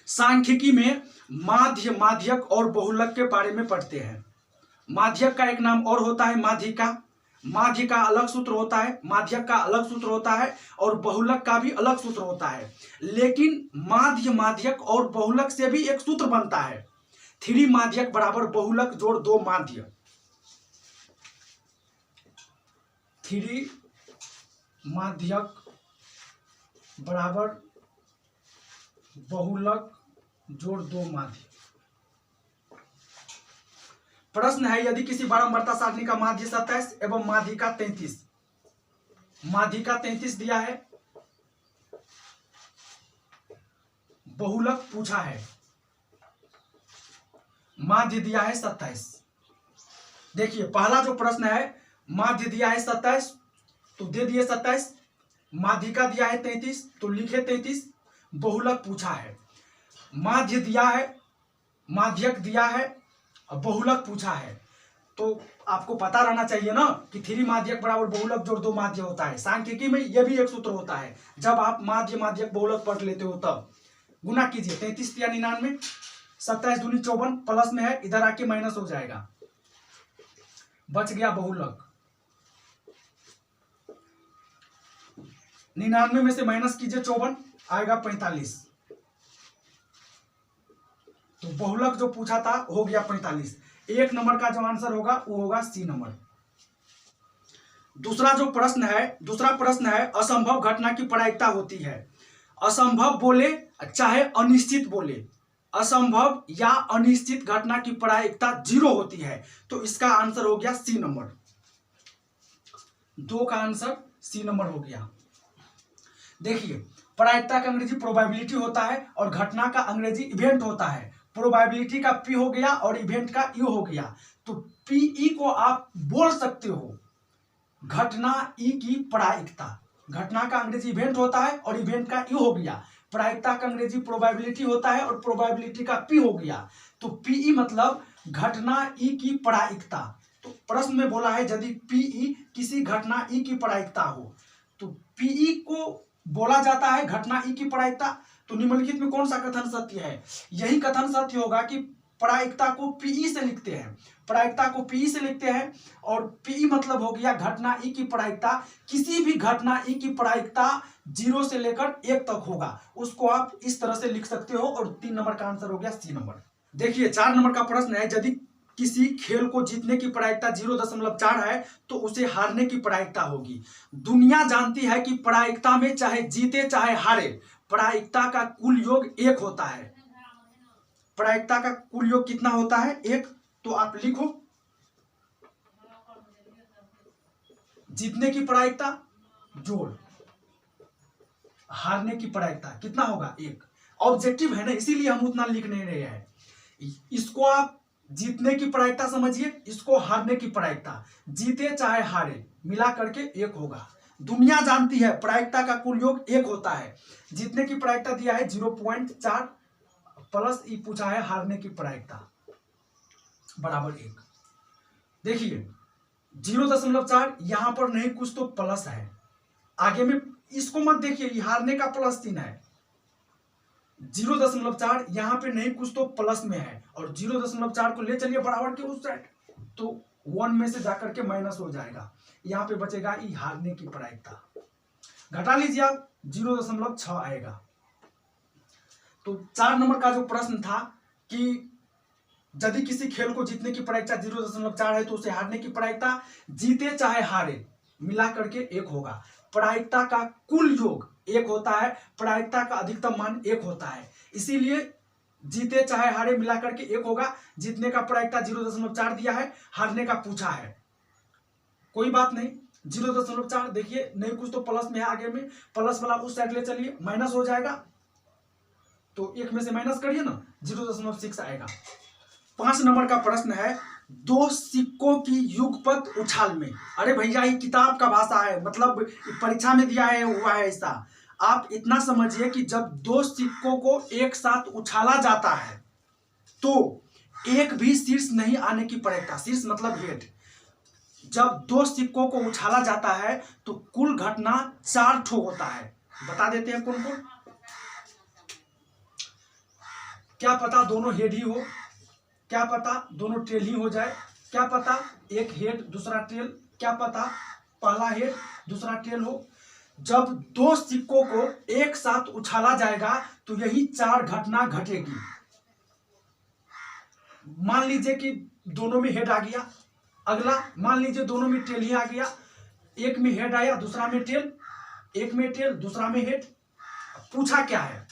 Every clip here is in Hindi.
सांख्यिकी में माध्य, माध्यक और बहुलक के बारे में पढ़ते हैं। माध्यक का एक नाम और होता है माध्यिका। माध्य का अलग सूत्र होता है, माध्यक का अलग सूत्र होता है और बहुलक का भी अलग सूत्र होता है। लेकिन माध्य, माध्यक और बहुलक से भी एक सूत्र बनता है, 3 माध्यक बराबर बहुलक जोड़ 2 माध्य। 3 माध्यक बराबर बहुलक जोड़ 2 माध्य। प्रश्न है, यदि किसी बारंबारता सारणी का माध्य 27 एवं माध्यिका 33, माध्यिका 33 दिया है, बहुलक पूछा है, माध्य दिया है 27। देखिए पहला जो प्रश्न है, माध्य दिया है 27 तो दे दिए 27, माध्यिका दिया है 33 तो लिखे 33, बहुलक पूछा है। माध्य दिया है, माध्यक दिया है और बहुलक पूछा है, तो आपको पता रहना चाहिए ना कि 3 माध्यक बराबर बहुलक जोड़ 2 माध्य होता है। सांख्यिकी में यह भी एक सूत्र होता है, जब आप माध्य, माध्यक, बहुलक पढ़ लेते हो तब गुना कीजिए। 33 या 99, 27 दूनी 54, प्लस में है, इधर आके माइनस हो जाएगा, बच गया बहुलक। 99 में से माइनस कीजिए 54, आएगा 45। तो बहुलक जो पूछा था हो गया 45। 1 नंबर का जो आंसर होगा वो होगा सी नंबर। दूसरा प्रश्न है असंभव घटना की प्रायिकता होती है। असंभव बोले चाहे अनिश्चित बोले, असंभव या अनिश्चित घटना की प्रायिकता 0 होती है, तो इसका आंसर हो गया सी नंबर। 2 का आंसर सी नंबर हो गया। देखिए प्रायिकता का अंग्रेजी प्रोबेबिलिटी होता है और घटना का अंग्रेजी इवेंट होता है। प्रोबेबिलिटी का पी हो गया और इवेंट का यू हो गया, तो पीई को आप बोल सकते हो घटना ई की प्रायिकता। घटना का अंग्रेजी इवेंट होता है और इवेंट का यू हो गया। प्रायिकता का अंग्रेजी प्रोबेबिलिटी होता है और प्रोबेबिलिटी का पी हो गया, तो पीई मतलब घटना ई की प्रायिकता। तो प्रश्न में बोला है यदि पीई किसी घटना ई की प्रायिकता हो, तो पीई को बोला जाता है घटना ई की प्रायिकता। तो निम्नलिखित में कौन सा कथन सत्य है? यही कथन सत्य होगा कि प्रायिकता को पीई से लिखते हैं, प्रायिकता को पीई से लिखते हैं और पीई मतलब हो गया घटना ई की प्रायिकता। किसी भी घटना ई की प्रायिकता 0 से लेकर 1 तक होगा, उसको आप इस तरह से लिख सकते हो और 3 नंबर का आंसर हो गया सी नंबर। देखिए 4 नंबर का प्रश्न है, यदि किसी खेल को जीतने की प्रायिकता 0.4 है तो उसे हारने की प्रायिकता होगी। दुनिया जानती है कि प्रायिकता में चाहे जीते चाहे हारे, प्रायिकता का कुल योग 1 होता है। प्रायिकता का कुल योग कितना होता है? 1। तो आप लिखो जीतने की प्रायिकता जोड़ हारने की प्रायिकता कितना होगा? 1। ऑब्जेक्टिव है ना, इसीलिए हम उतना लिख नहीं रहे हैं। इसको आप जीतने की प्रायिकता समझिए, इसको हारने की प्रायिकता, जीते चाहे हारे मिला करके 1 होगा। दुनिया जानती है प्रायिकता का कुल योग 1 होता है। जीतने की प्रायिकता दिया है 0.4 प्लस ई पूछा है हारने की प्रायिकता बराबर 1। देखिए 0.4 यहां पर नहीं, कुछ तो प्लस है आगे में, इसको मत देखिए, ये हारने का प्लस 3 है। 0.4 यहां पे नहीं, कुछ तो प्लस में है और 0.4 को ले चलिए बराबर के उस साइड, तो 1 में से जाकर के माइनस हो जाएगा, यहां पे बचेगा ई हारने की प्रायिकता। घटा लीजिए आप, 0.6 आएगा। तो 4 नंबर का जो प्रश्न था कि यदि किसी खेल को जीतने की प्रायिकता 0.4 है तो उसे हारने की प्रायिकता जीते चाहे हारे मिला करके 1 होगा। प्रायिकता का कुल योग 1 होता है, प्रायिकता का अधिकतम मान 1 होता है, इसीलिए जीते चाहे हारे मिला करके 1 होगा। जीतने का प्रायिकता 0.4 दिया है, हारने का पूछा है, कोई बात नहीं। 0.4 देखिए नहीं, कुछ तो प्लस में है, आगे में प्लस वाला उस साइड ले चलिए, माइनस हो जाएगा, तो 1 में से माइनस करिए ना, 0.6 आएगा। 5 नंबर का प्रश्न है, 2 सिक्कों की युगपत उछाल में। अरे भैया ये किताब का भाषा है, मतलब परीक्षा में दिया है हुआ है ऐसा। आप इतना समझिए कि जब 2 सिक्कों को एक साथ उछाला जाता है तो एक भी शीर्ष नहीं आने की प्रायिकता, शीर्ष मतलब हेड, जब 2 सिक्कों को उछाला जाता है तो कुल घटना 4 ठो होता है। बता देते हैं कौन कौन। क्या पता दोनों हेड ही हो, क्या पता दोनों टेल ही हो जाए, क्या पता एक हेड दूसरा टेल, क्या पता पहला हेड दूसरा टेल हो। जब दो सिक्कों को एक साथ उछाला जाएगा तो यही चार घटना घटेगी। मान लीजिए कि दोनों में हेड आ गया, अगला मान लीजिए दोनों में टेल ही आ गया, एक में हेड आया दूसरा में टेल, एक में टेल दूसरा में हेड। पूछा क्या है,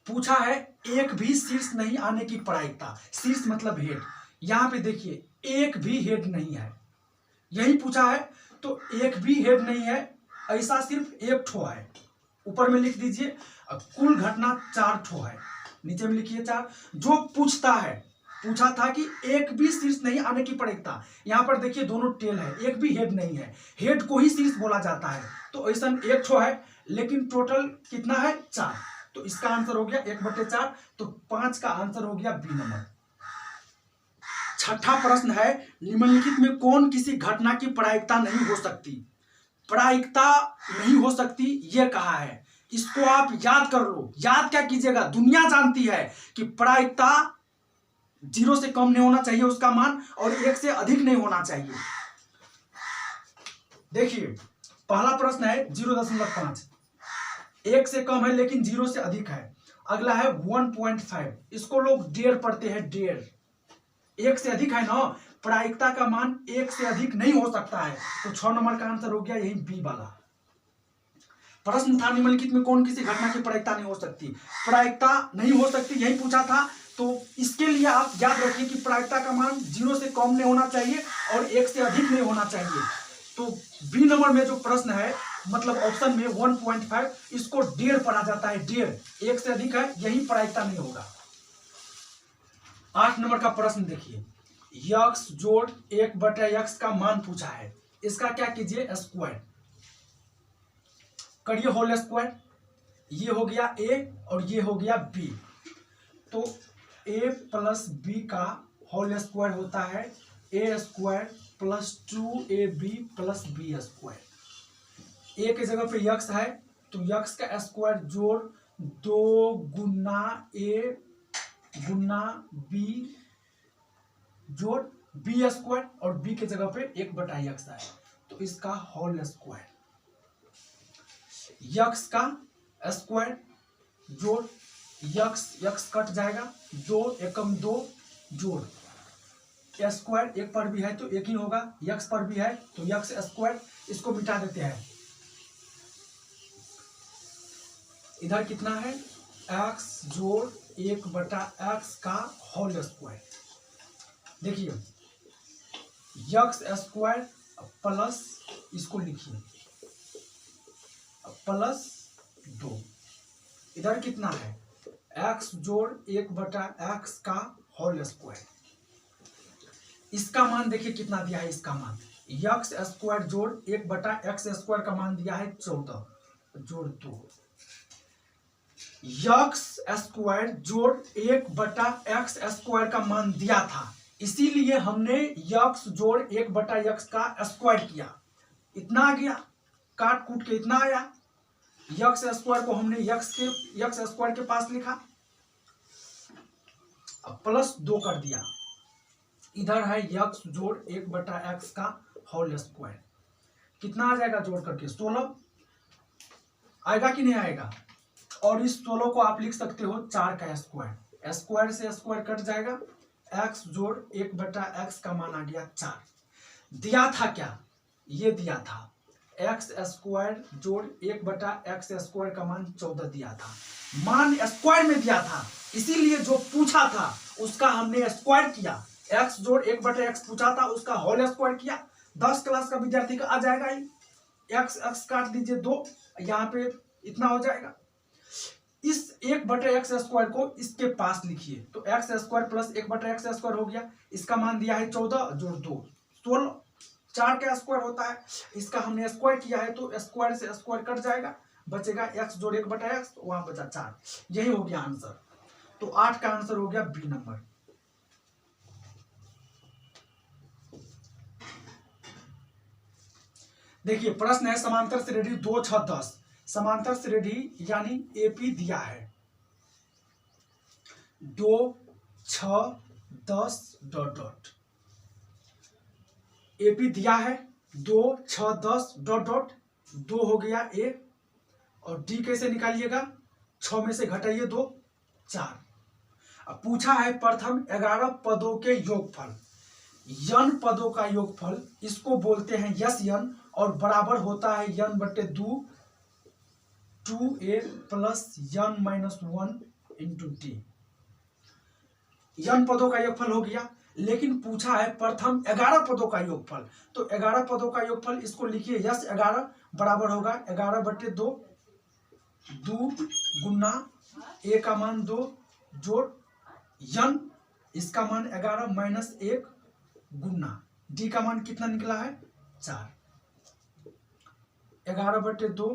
पूछा है एक भी शीर्ष नहीं आने की प्रायिकता। शीर्ष मतलब हेड, यहां पे देखिए एक भी हेड नहीं है, यही पूछा है। तो एक भी हेड नहीं है, ऐसा सिर्फ एक ठो है। ऊपर में लिख दीजिए कुल घटना 4 ठो है, नीचे में लिखिए 4। जो पूछता है, पूछा था कि एक भी शीर्ष नहीं आने की प्रायिकता। यहां पर देखिए दोनों टेल है, एक भी हेड नहीं है, हेड को ही शीर्ष बोला जाता है। तो ऐसा एक ठो है, लेकिन टोटल कितना है 4। तो इसका आंसर हो गया 1/4। तो 5 का आंसर हो गया बी नंबर। छठा प्रश्न है, निम्नलिखित में कौन किसी घटना की प्रायिकता नहीं हो सकती। प्रायिकता नहीं हो सकती ये कहा है, इसको आप याद कर लो। याद क्या कीजिएगा, दुनिया जानती है कि प्रायिकता 0 से कम नहीं होना चाहिए उसका मान, और 1 से अधिक नहीं होना चाहिए। देखिए पहला प्रश्न है 0.5, 1 से कम है लेकिन 0 से अधिक है। अगला है 1.5, इसको लोग 1.5 पढ़ते हैं, 1.5। 1 से अधिक है ना, प्रायिकता का मान 1 से अधिक नहीं हो सकता है। तो 6 नंबर का आंसर हो गया यही बी वाला। प्रश्न था निम्नलिखित में कौन किसी घटना की प्रायिकता नहीं हो सकती। प्रायिकता नहीं हो सकती यही पूछा था, तो इसके लिए आप याद रखिए कि प्रायिकता का मान 0 से कम नहीं होना चाहिए और 1 से अधिक नहीं होना चाहिए। तो बी नंबर में जो प्रश्न है, मतलब ऑप्शन में 1.5, इसको 1.5 पढ़ा जाता है, 1.5। 1 से अधिक है यही प्रायिकता नहीं होगा। 8 नंबर का प्रश्न देखिए, यक्स जोड़ 1/x का मान पूछा है। इसका क्या कीजिए, स्क्वायर करिए, होल स्क्वायर। ये हो गया a और ये हो गया b, तो a प्लस b का होल स्क्वायर होता है a square plus 2ab plus b square. a के जगह पे यक्स है तो यक्स का स्क्वायर जोड़ 2 गुना a गुना b जोड़ b स्क्वायर, और b के जगह पे 1/x है तो इसका होल स्क्वायर। यक्स का स्क्वायर जोड़ यक्स कट जाएगा, 2 एकम 2 जोड़ स्क्वायर, एक पर भी है तो एक ही होगा, यक्स पर भी है तो यक्स स्क्वायर। इसको मिटा देते हैं, इधर कितना है x जोड़ 1/x का होल स्क्वायर। देखिए यक्स स्क्वायर प्लस, इसको लिखिए प्लस 2, इधर कितना है x जोड़ 1/x का होल स्क्वायर। इसका मान देखिए कितना दिया है, इसका मान यक्स स्क्वायर जोड़ 1/x स्क्वायर का मान दिया है 14 जोड़ 2। यक्स स्क्वायर जोड़ 1/x स्क्वायर का मान दिया था, इसीलिए हमने यक्स जोड़ 1/x का स्क्वायर किया। इतना आ गया, काट कूट के इतना आया। यक्स स्क्वायर को हमने यक्स स्क्वायर के पास लिखा, अब प्लस 2 कर दिया। इधर है यक्स जोड़ 1/x का होल स्क्वायर, कितना आ जाएगा जोड़ करके 16 आएगा कि नहीं आएगा। और इस 16 को आप लिख सकते हो 4 का स्क्वायर, स्क्वायर से स्क्वायर कट जाएगा, x जोड़ 1/x का मान आ गया 4। दिया था क्या, ये दिया था x स्क्वायर जोड़ 1/x स्क्वायर का मान 14 दिया था, मान स्क्वायर में दिया था, इसीलिए जो पूछा था उसका हमने स्क्वायर किया। x जोड़ 1/x पूछा था, उसका होल स्क्वायर किया। 10 क्लास का विद्यार्थी का आ जाएगा ही, x काट दीजिए 2, यहाँ पे इतना हो जाएगा। इस 1/x स्क्वायर को इसके पास लिखिए, तो x square plus 1/x square हो गया, इसका मान दिया है 14 जोड़ 2 16, 4 का स्क्वायर होता है, इसका हमने स्क्वायर किया है तो स्क्वायर से स्क्वायर कट जाएगा, बचेगा x जोड़ 1/x, वहां बचा 4। यही हो गया आंसर। तो 8 का आंसर हो गया बी नंबर। देखिए प्रश्न है समांतर श्रेणी 2 6 10। समांतर श्रेणी यानी एपी दिया है, 2 6 10 डॉट डॉट। एपी दिया है 2 6 10 डॉट डॉट, 2 हो गया ए। और डी कैसे निकालिएगा, 6 में से घटाइए 2 4। अब पूछा है प्रथम 11 पदों के योगफल। यन पदों का योगफल इसको बोलते हैं यस यन, और बराबर होता है यन बटे 2a plus n minus 1 into d. N पदों का योगफल हो गया, लेकिन पूछा है प्रथम 11 पदों का योगफल। तो 11 पदों का योगफल इसको लिखिए यस 11 बराबर होगा 11 बटे 2, 2 गुना ए का मान 2 जोड़ यन इसका मान 11 माइनस 1 गुना डी का मान कितना निकला है 4। 11 बटे 2,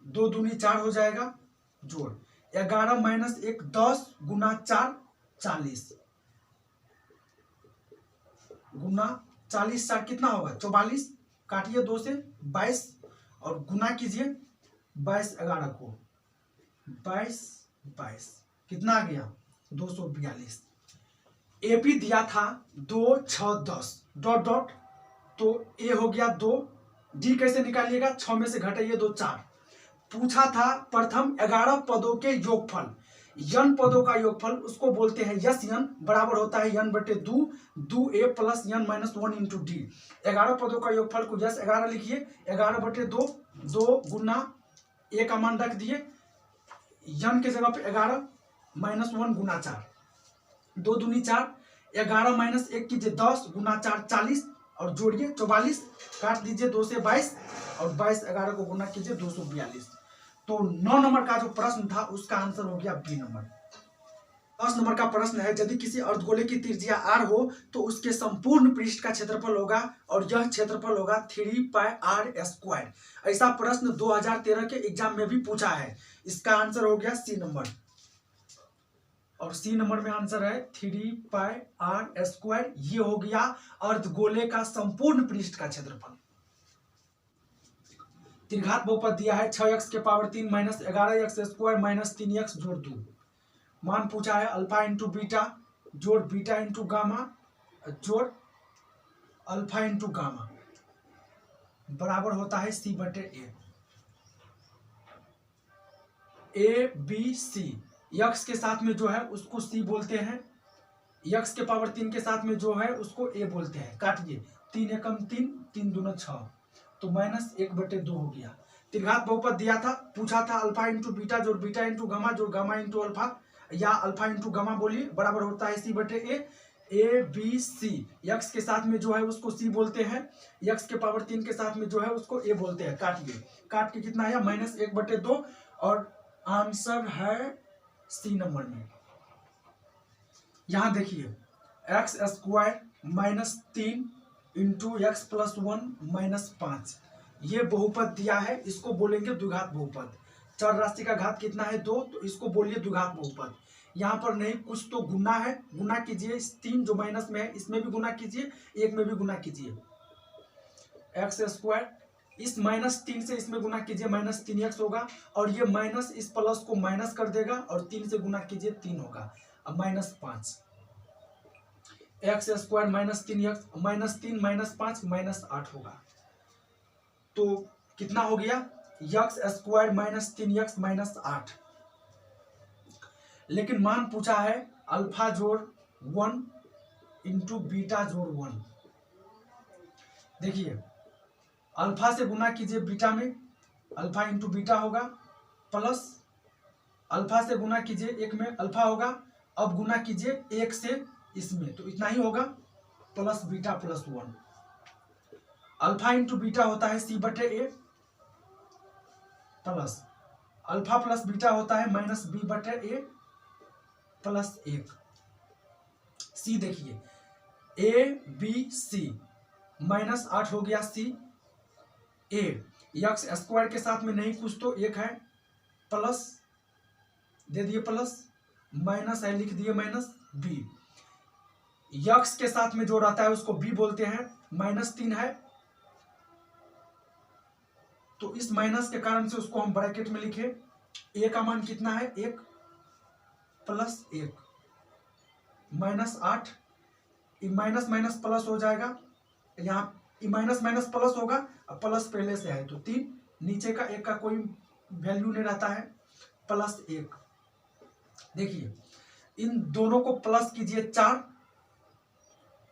2 दूनी 4 हो जाएगा जोड़ 11 माइनस 1 10 गुना 4 40 गुना 40 4 कितना होगा 44, काटिए 2 से 22 और गुना कीजिए 22 11 को 22 22 कितना आ गया 242। एपी दिया था 2 6 10 डॉट डॉट, तो ए हो गया 2। डी कैसे निकालिएगा, 6 में से घटाइए 2 4। पूछा था प्रथम 11 पदों के योगफल। यन पदों का योगफल उसको बोलते हैं यस यन, बराबर होता है यन बटे 2 a plus n minus 1 into d. 11 पदों का योगफल को यस 11 लिखिए 11 बटे 2, 2 गुना ए का मान रख दिए यन के जगह पे 11 माइनस 1 गुना 4, 2 दूनी 4, 11 माइनस 1 कीजिए 10 गुना 4 40 और जोड़िए 44, काट दीजिए 2 से 22 और 22 11 को गुना कीजिए 242। तो 9 नंबर का जो प्रश्न था उसका आंसर हो गया बी नंबर। 10 नंबर का प्रश्न है, यदि किसी अर्धगोले की त्रिज्या r हो तो उसके संपूर्ण पृष्ठ का क्षेत्रफल होगा और यह क्षेत्रफल होगा 3 पाई r स्क्वायर। ऐसा प्रश्न 2013 के एग्जाम में भी पूछा है। इसका आंसर हो गया सी नंबर, और सी नंबर में आंसर है 3 पाई r स्क्वायर। ये हो गया अर्धगोले का संपूर्ण पृष्ठ का क्षेत्रफल। त्रिघात बहुपद दिया है 6x के power 3 minus 11x square minus 3x जोड़ 2। मान पूछा है अल्फा इंटू बीटा जोड़ बीटा इंटू गामा जोड़ अल्फा इंटू गामा बराबर होता है सी बटे ए बी सी। यक्स के साथ में जो है उसको सी बोलते हैं, यक्स के पावर 3 के साथ में जो है उसको ए बोलते हैं। काटिए 3 एकम 3, 3 दूना 6, तो माइनस 1 बटे 2 हो गया। त्रिघात बहुपद दिया था, पूछा था अल्फा इंटू बीटा जोड़ बीटा इंटू गामा जोड़ गामा इंटू अल्फा या अल्फा इंटू गामा बोलिए, बराबर होता है सी बटे ए बी सी। यक्स के साथ में जो है उसको सी बोलते हैं, यक्स के पावर 3 के साथ में जो है उसको ए बोलते हैं। काटिए, काट के कितना आया माइनस 1 बटे 2, और आंसर है सी नंबर में। यहां देखिए x square minus 3 into x plus 1 minus 5, ये बहुपद दिया है, इसको बोलेंगे द्विघात बहुपद। चर राशि का घात कितना है 2, तो इसको बोलिए द्विघात बहुपद। यहाँ पर नहीं कुछ तो गुना है, गुना कीजिए इस 3 जो माइनस में है इसमें भी गुना कीजिए, 1 में भी गुना कीजिए। एक्स स्क्वायर इस माइनस 3 से इसमें गुना कीजिए माइनस 3x होगा, और ये माइनस इस प्लस को माइनस कर देगा और 3 से गुना कीजिए 3 होगा। अब minus 5 x square minus 3x minus 3 minus 5 minus 8 होगा। तो कितना हो गया x square minus 3x minus 8। लेकिन मान पूछा है अल्फा जोड़ 1 इंटू बीटा जोड़ 1। देखिए अल्फा से गुना कीजिए बीटा में, अल्फा इंटू बीटा होगा, प्लस अल्फा से गुना कीजिए 1 में अल्फा होगा, अब गुना कीजिए 1 से इसमें, तो इतना ही होगा plus beta plus 1। Alpha into beta होता है सी बटे ए, प्लस अल्फा प्लस बीटा होता है माइनस बी बटे ए प्लस 1। सी देखिए ए बी सी माइनस 8 हो गया सी। ए एक्स स्क्वायर के साथ में नहीं कुछ तो 1 है, प्लस दे दिए प्लस, माइनस है लिख दिए माइनस बी। यक्स के साथ में जो रहता है उसको बी बोलते हैं, माइनस 3 है तो इस माइनस के कारण से उसको हम ब्रैकेट में लिखे। ए का मान कितना है 1, प्लस 1, -8, माइनस माइनस प्लस हो जाएगा, यहाँ माइनस माइनस प्लस होगा, अब प्लस पहले से है तो 3, नीचे का 1 का कोई वैल्यू नहीं रहता है, +1। देखिए इन दोनों को प्लस कीजिए 4,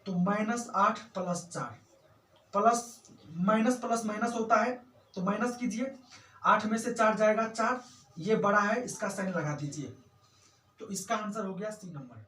तो -8 + 4, प्लस माइनस प्लस माइनस होता है तो माइनस कीजिए, 8 में से 4 जाएगा 4, ये बड़ा है इसका साइन लगा दीजिए। तो इसका आंसर हो गया सी नंबर।